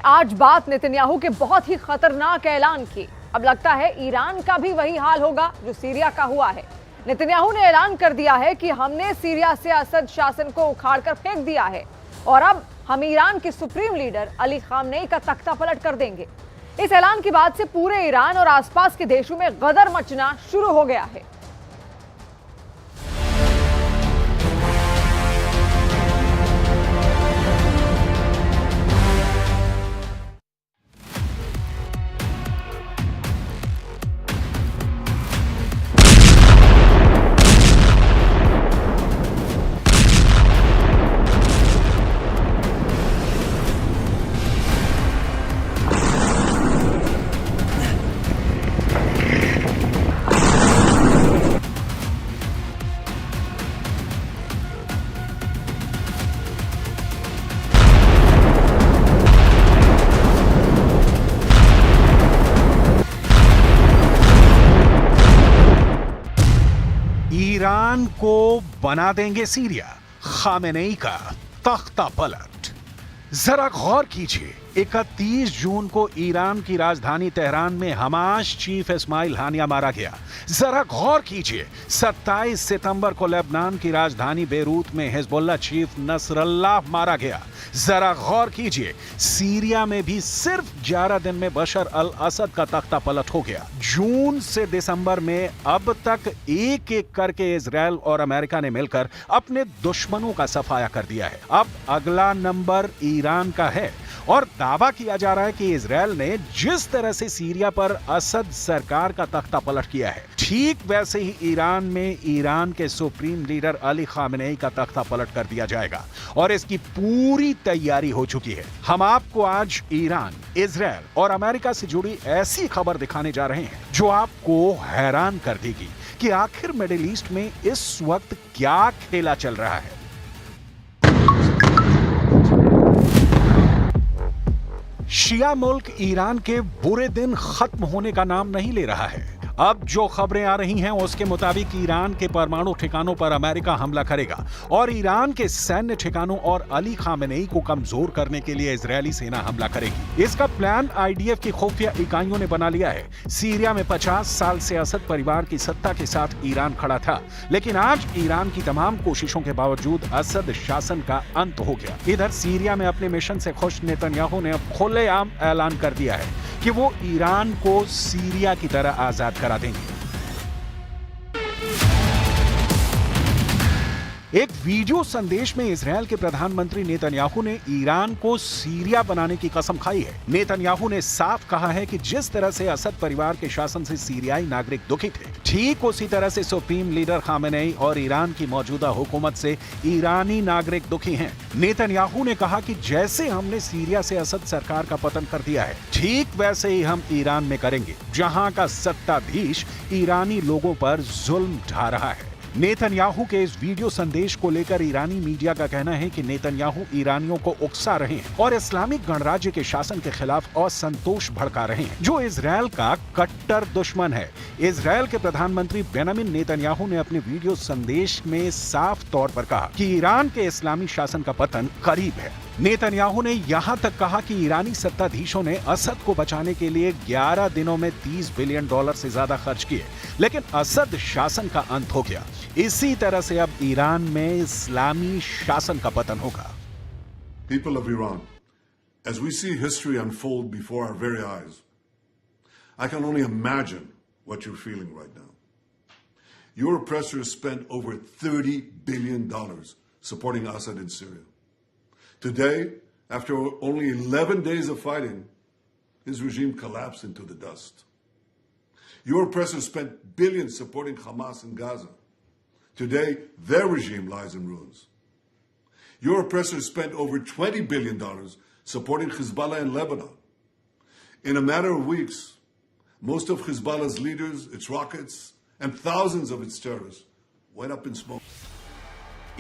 आज बात नेतन्याहू के बहुत ही खतरनाक ऐलान की। अब लगता है ईरान का भी वही हाल होगा जो सीरिया का हुआ है। नेतन्याहू ने ऐलान कर दिया है कि हमने सीरिया से असद शासन को उखाड़कर फेंक दिया है और अब हम ईरान के सुप्रीम लीडर अली खामनेई का तख्ता पलट कर देंगे। इस ऐलान के बाद से पूरे ईरान और आसपास के देशों में गदर मचना शुरू हो गया है। ईरान को बना देंगे सीरिया, खामेनेई का तख्ता पलट। जरा गौर कीजिए, 31 जून को ईरान की राजधानी तेहरान में हमास चीफ इस्माइल हानिया मारा गया। जरा गौर कीजिए, 27 सितंबर को लेबनान की राजधानी बेरूत में हिजबुल्लाह चीफ नसरल्लाह मारा गया। जरा गौर कीजिए, सीरिया में भी सिर्फ 11 दिन में बशर अल असद का तख्ता पलट हो गया। जून से दिसंबर में अब तक एक एक करके इजराइल और अमेरिका ने मिलकर अपने दुश्मनों का सफाया कर दिया है। अब अगला नंबर ईरान का है और दावा किया जा रहा है कि इजराइल ने जिस तरह से सीरिया पर असद सरकार का तख्ता पलट किया है, ठीक वैसे ही ईरान में ईरान के सुप्रीम लीडर अली खामनेई का तख्ता पलट कर दिया जाएगा और इसकी पूरी तैयारी हो चुकी है। हम आपको आज ईरान, इजराइल और अमेरिका से जुड़ी ऐसी खबर दिखाने जा रहे हैं जो आपको हैरान कर देगी कि आखिर मिडिल ईस्ट में इस वक्त क्या खेला चल रहा है। शिया मुल्क ईरान के बुरे दिन खत्म होने का नाम नहीं ले रहा है। अब जो खबरें आ रही हैं उसके मुताबिक ईरान के परमाणु ठिकानों पर अमेरिका हमला करेगा और ईरान के सैन्य ठिकानों और अली खामेनेई को कमजोर करने के लिए इजरायली सेना हमला करेगी। इसका प्लान आईडीएफ की खुफिया इकाइयों ने बना लिया है। सीरिया में 50 साल से असद परिवार की सत्ता के साथ ईरान खड़ा था, लेकिन आज ईरान की तमाम कोशिशों के बावजूद असद शासन का अंत हो गया। इधर सीरिया में अपने मिशन से खुश नेतन्याहू ने अब खुलेआम ऐलान कर दिया है कि वो ईरान को सीरिया की तरह आजाद करा देंगे। एक वीडियो संदेश में इजरायल के प्रधानमंत्री नेतन्याहू ने ईरान को सीरिया बनाने की कसम खाई है। नेतन्याहू ने साफ कहा है कि जिस तरह से असद परिवार के शासन से सीरियाई नागरिक दुखी थे, ठीक उसी तरह से सुप्रीम लीडर खामेनेई और ईरान की मौजूदा हुकूमत से ईरानी नागरिक दुखी हैं। नेतन्याहू ने कहा कि जैसे हमने सीरिया से असद सरकार का पतन कर दिया है, ठीक वैसे ही हम ईरान में करेंगे, जहां का सत्ताधीश ईरानी लोगों पर जुल्म ढा रहा है। नेतन्याहू के इस वीडियो संदेश को लेकर ईरानी मीडिया का कहना है कि नेतन्याहू ईरानियों को उकसा रहे हैं और इस्लामिक गणराज्य के शासन के खिलाफ असंतोष भड़का रहे हैं, जो इजरायल का कट्टर दुश्मन है। इजरायल के प्रधानमंत्री बेंजामिन नेतन्याहू ने अपने वीडियो संदेश में साफ तौर पर कहा कि ईरान के इस्लामी शासन का पतन करीब है। नेतन्याहू ने यहां तक कहा कि ईरानी सत्ताधीशों ने असद को बचाने के लिए 11 दिनों में $30 बिलियन से ज्यादा खर्च किए, लेकिन असद शासन का अंत हो गया। इसी तरह से अब ईरान में इस्लामी शासन का पतन होगा। People of Iran, as we see history unfold before our very eyes, I can only imagine what you're feeling right now. Your oppressors spent over $30 billion supporting Assad in Syria. Today, after only 11 days of fighting, his regime collapsed into the dust. Your oppressors spent billions supporting Hamas in Gaza. Today, their regime lies in ruins. Your oppressors spent over $20 billion supporting Hezbollah in Lebanon. In a matter of weeks, most of Hezbollah's leaders, its rockets, and thousands of its terrorists went up in smoke.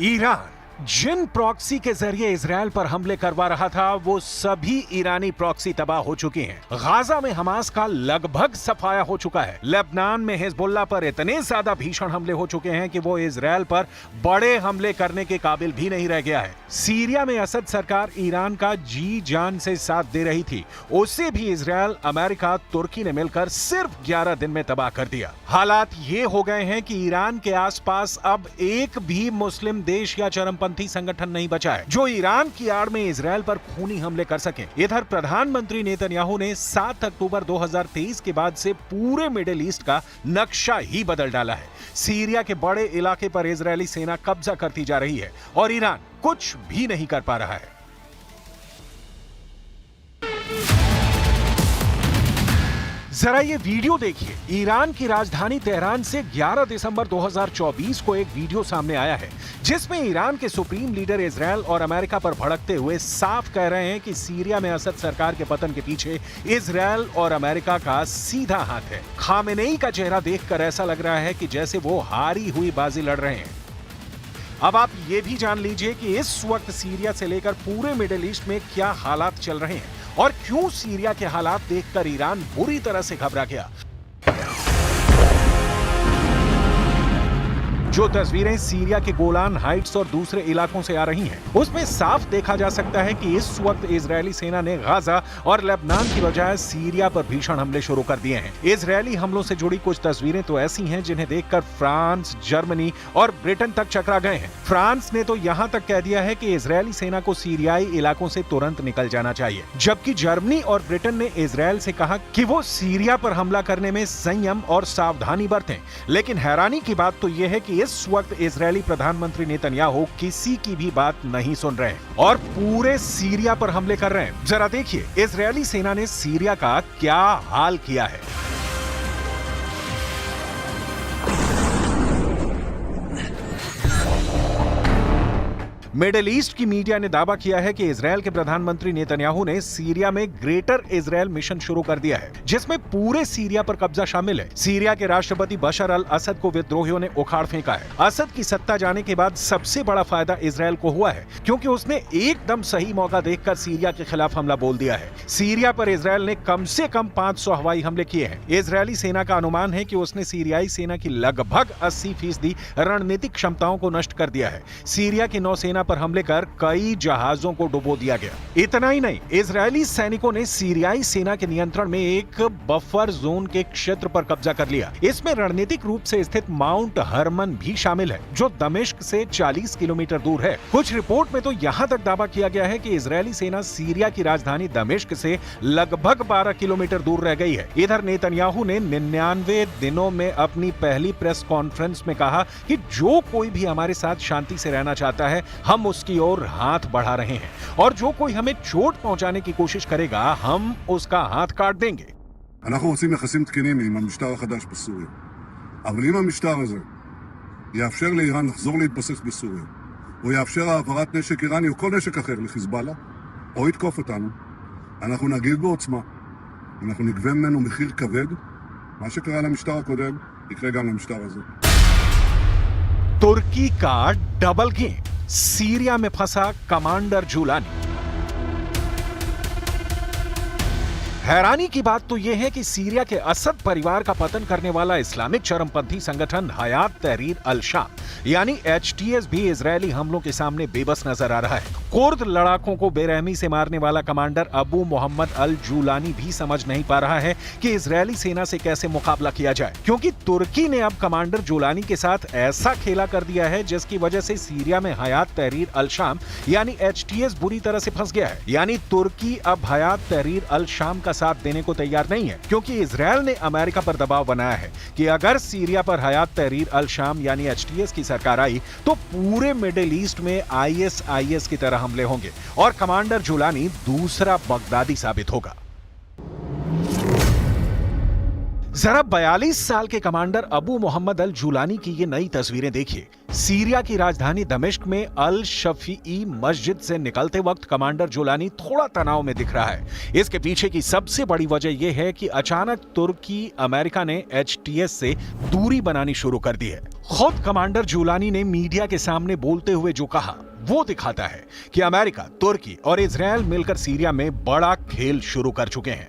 Iran जिन proxy के जरिए Israel पर हमले करवा रहा था वो सभी ईरानी प्रॉक्सी तबाह हो चुकी हैं। गाजा में हमास का लगभग सफाया हो चुका है। लेबनान में हिजबुल्लाह पर इतने ज्यादा भीषण हमले हो चुके हैं कि वो इजराइल पर बड़े हमले करने के काबिल भी नहीं रह गया है। सीरिया में असद सरकार ईरान का जी जान से साथ दे रही थी, उसे भी इजराइल, अमेरिका, तुर्की ने मिलकर सिर्फ 11 दिन में तबाह कर दिया। हालात ये हो गए हैं कि ईरान के आसपास अब एक भी मुस्लिम देश या चरमपंथी संगठन नहीं बचा है जो ईरान की आड़ में इजराइल पर खूनी हमले कर सके। इधर प्रधानमंत्री नेतन्याहू ने 7 अक्टूबर 2023 के बाद से पूरे मिडिल ईस्ट का नक्शा ही बदल डाला है। सीरिया के बड़े इलाके पर इजरायली सेना कब्जा करती जा रही है और ईरान कुछ भी नहीं कर पा रहा है। जरा ये वीडियो देखिए। ईरान की राजधानी तेहरान से 11 दिसंबर 2024 को एक वीडियो सामने आया है जिसमें ईरान के सुप्रीम लीडर इजराइल और अमेरिका पर भड़कते हुए साफ कह रहे हैं कि सीरिया में असद सरकार के पतन के पीछे इजराइल और अमेरिका का सीधा हाथ है। खामेनेई का चेहरा देखकर ऐसा लग रहा है कि जैसे वो हारी हुई बाजी लड़ रहे हैं। अब आप ये भी जान लीजिए कि इस वक्त सीरिया से लेकर पूरे मिडिल ईस्ट में क्या हालात चल रहे हैं और क्यों सीरिया के हालात देखकर ईरान बुरी तरह से घबरा गया। जो तस्वीरें सीरिया के गोलान हाइट्स और दूसरे इलाकों से आ रही हैं, उसमें साफ देखा जा सकता है कि इस वक्त इजरायली सेना ने गाजा और लेबनान की बजाय सीरिया पर भीषण हमले शुरू कर दिए हैं। इजरायली हमलों से जुड़ी कुछ तस्वीरें तो ऐसी हैं जिन्हें देखकर फ्रांस, जर्मनी और ब्रिटेन तक चकरा गए हैं। फ्रांस ने तो यहां तक कह दिया है कि इजरायली सेना को सीरियाई इलाकों से तुरंत निकल जाना चाहिए, जबकि जर्मनी और ब्रिटेन ने इजरायल से कहा कि वो सीरिया पर हमला करने में संयम और सावधानी बरतें। लेकिन हैरानी की बात तो यह है कि इस वक्त इजरायली प्रधानमंत्री नेतन्याहू किसी की भी बात नहीं सुन रहे हैं और पूरे सीरिया पर हमले कर रहे हैं। जरा देखिए इजरायली सेना ने सीरिया का क्या हाल किया है। मिडिल ईस्ट की मीडिया ने दावा किया है कि इजरायल के प्रधानमंत्री नेतन्याहू ने सीरिया में ग्रेटर इजरायल मिशन शुरू कर दिया है जिसमें पूरे सीरिया पर कब्जा शामिल है। सीरिया के राष्ट्रपति बशर अल असद को विद्रोहियों ने उखाड़ फेंका है। असद की सत्ता जाने के बाद सबसे बड़ा फायदा इजरायल को हुआ है क्योंकि उसने एकदम सही मौका देखकर सीरिया के खिलाफ हमला बोल दिया है। सीरिया पर इजरायल ने कम से कम 500 हवाई हमले किए हैं। इजरायली सेना का अनुमान है कि उसने सीरियाई सेना की लगभग 80% रणनीतिक क्षमताओं को नष्ट कर दिया है। सीरिया की नौसेना पर हमले कर कई जहाजों को डुबो दिया गया। इतना ही नहीं, इजरायली सैनिकों ने सीरियाई सेना के नियंत्रण में एक बफर जोन के क्षेत्र पर कब्जा कर लिया। इसमें रणनीतिक रूप से स्थित माउंट हरमन भी शामिल है जो दमिश्क से 40 किलोमीटर दूर है। कुछ रिपोर्ट में तो यहां तक दावा किया गया है कि इजरायली सेना सीरिया की राजधानी दमिश्क से लगभग 12 किलोमीटर दूर रह गई है। इधर नेतन्याहू ने 99 दिनों में अपनी पहली प्रेस कॉन्फ्रेंस में कहा कि जो कोई भी हमारे साथ शांति से रहना चाहता है हम उसकी ओर हाथ बढ़ा रहे हैं और जो कोई हमें चोट पहुंचाने की कोशिश करेगा हम उसका हाथ काट देंगे। אנחנו רוצים יחסים תקינים עם המשטר החדש בסוריה. אבל אם המשטר הזה יאפשר לאיראן לחזור להתבסס בסוריה, או יאפשר העברת נשק איראני או כל נשק אחר לחיזבאללה, או יתקוף אותנו, אנחנו נגיב בעוצמה. אנחנו נגבה ממנו מחיר כבד. מה שקרה למשטר הקודם יקרה גם למשטר הזה. तुर्की का डबल गेम, सीरिया में फंसा कमांडर जुलानी। हैरानी की बात तो यह है कि सीरिया के असद परिवार का पतन करने वाला इस्लामिक चरमपंथी संगठन हयात तहरीर अल शाम यानी एचटीएस भी इजरायली हमलों के सामने बेबस नजर आ रहा है। कुर्द लड़ाकों को बेरहमी से मारने वाला कमांडर अबू मोहम्मद अल जूलानी भी समझ नहीं पा रहा है कि इजरायली सेना से कैसे मुकाबला किया जाए, क्योंकि तुर्की ने अब कमांडर जूलानी के साथ ऐसा खेला कर दिया है जिसकी वजह से सीरिया में हयात तहरीर अल शाम यानी एचटीएस बुरी तरह से फंस गया है। यानी तुर्की अब हयात तहरीर अल शाम का साथ देने को तैयार नहीं है, क्योंकि इजरायल ने अमेरिका पर दबाव बनाया है कि अगर सीरिया पर हयात तहरीर अल शाम यानी एचटीएस की सरकार आई तो पूरे मिडिल ईस्ट में आईएसआईएस की तरह हमले होंगे और कमांडर जुलानी दूसरा बगदादी साबित होगा। जरा 42 साल के कमांडर अबू मोहम्मद अल जूलानी की ये नई तस्वीरें देखिए। सीरिया की राजधानी दमिश्क में अल शफीई मस्जिद से निकलते वक्त कमांडर जुलानी थोड़ा तनाव में दिख रहा है। इसके पीछे की सबसे बड़ी वजह यह है कि अचानक तुर्की अमेरिका ने एचटीएस से दूरी बनानी शुरू कर दी है। खुद कमांडर जुलानी ने मीडिया के सामने बोलते हुए जो कहा वो दिखाता है कि अमेरिका, तुर्की और इजराइल मिलकर सीरिया में बड़ा खेल शुरू कर चुके हैं।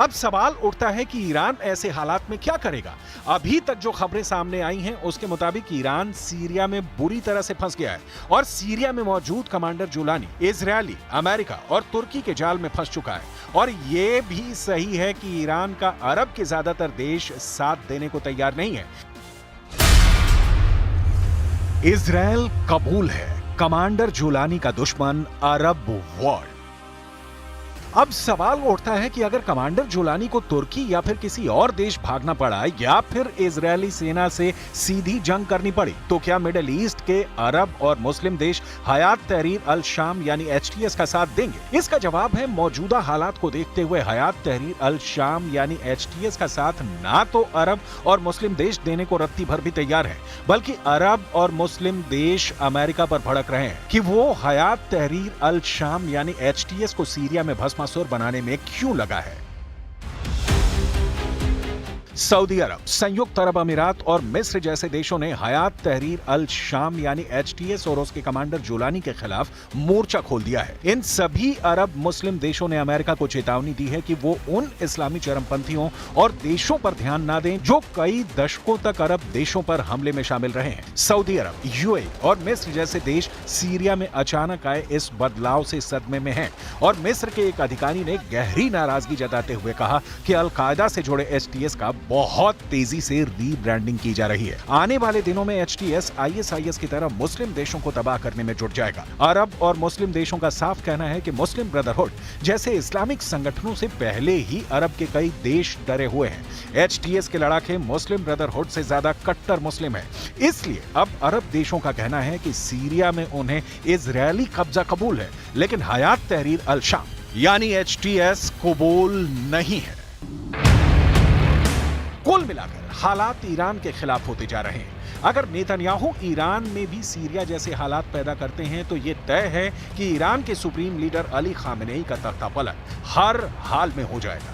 अब सवाल उठता है कि ईरान ऐसे हालात में क्या करेगा। अभी तक जो खबरें सामने आई हैं उसके मुताबिक ईरान सीरिया में बुरी तरह से फंस गया है और सीरिया में मौजूद कमांडर जुलानी इजरायली, अमेरिका और तुर्की के जाल में फंस चुका है। और ये भी सही है कि ईरान का अरब के ज्यादातर देश साथ देने को तैयार नहीं है। इजराइल कबूल है कमांडर जुलानी का दुश्मन अरब वर्ल्ड। अब सवाल उठता है कि अगर कमांडर जुलानी को तुर्की या फिर किसी और देश भागना पड़ा या फिर इजरायली सेना से सीधी जंग करनी पड़ी तो क्या मिडिल ईस्ट के अरब और मुस्लिम देश हयात तहरीर अल शाम यानी HTS का साथ देंगे? इसका जवाब है मौजूदा हालात को देखते हुए हयात तहरीर अल शाम यानी HTS का साथ ना तो अरब और मुस्लिम देश देने को रत्ती भर भी तैयार है, बल्कि अरब और मुस्लिम देश अमेरिका पर भड़क रहे हैं कि वो हयात तहरीर अल शाम यानी HTS को सीरिया में भस्मासुर बनाने में क्यों लगा है। सऊदी अरब, संयुक्त अरब अमीरात और मिस्र जैसे देशों ने हयात तहरीर अल शाम यानी HTS और उसके कमांडर जुलानी के खिलाफ मोर्चा खोल दिया है। इन सभी अरब मुस्लिम देशों ने अमेरिका को चेतावनी दी है कि वो उन इस्लामी चरमपंथियों और देशों पर ध्यान ना दें जो कई दशकों तक अरब देशों पर हमले में शामिल रहे हैं। सऊदी अरब, UAE और मिस्र जैसे देश सीरिया में अचानक आए इस बदलाव से सदमे में हैं और मिस्र के एक अधिकारी ने गहरी नाराजगी जताते हुए कहा कि अल-कायदा से जुड़े HTS का बहुत तेजी से रीब्रांडिंग की जा रही है। आने वाले दिनों में HTS ISIS की तरह मुस्लिम देशों को तबाह करने में जुट जाएगा। अरब और मुस्लिम देशों का साफ कहना है कि मुस्लिम ब्रदरहुड जैसे इस्लामिक संगठनों से पहले ही अरब के कई देश डरे हुए हैं। HTS के लड़ाके मुस्लिम ब्रदरहुड से ज्यादा कट्टर मुस्लिम है, इसलिए अब अरब देशों का कहना है कि सीरिया में उन्हें इजरायली कब्जा कबूल है, लेकिन हयात तहरीर अल शाम यानी HTS कबूल नहीं है। कुल मिलाकर हालात ईरान के खिलाफ होते जा रहे हैं। अगर नेतन्याहू ईरान में भी सीरिया जैसे हालात पैदा करते हैं तो यह तय है कि ईरान के सुप्रीम लीडर अली खामेनेई का तख्ता पलट हर हाल में हो जाएगा।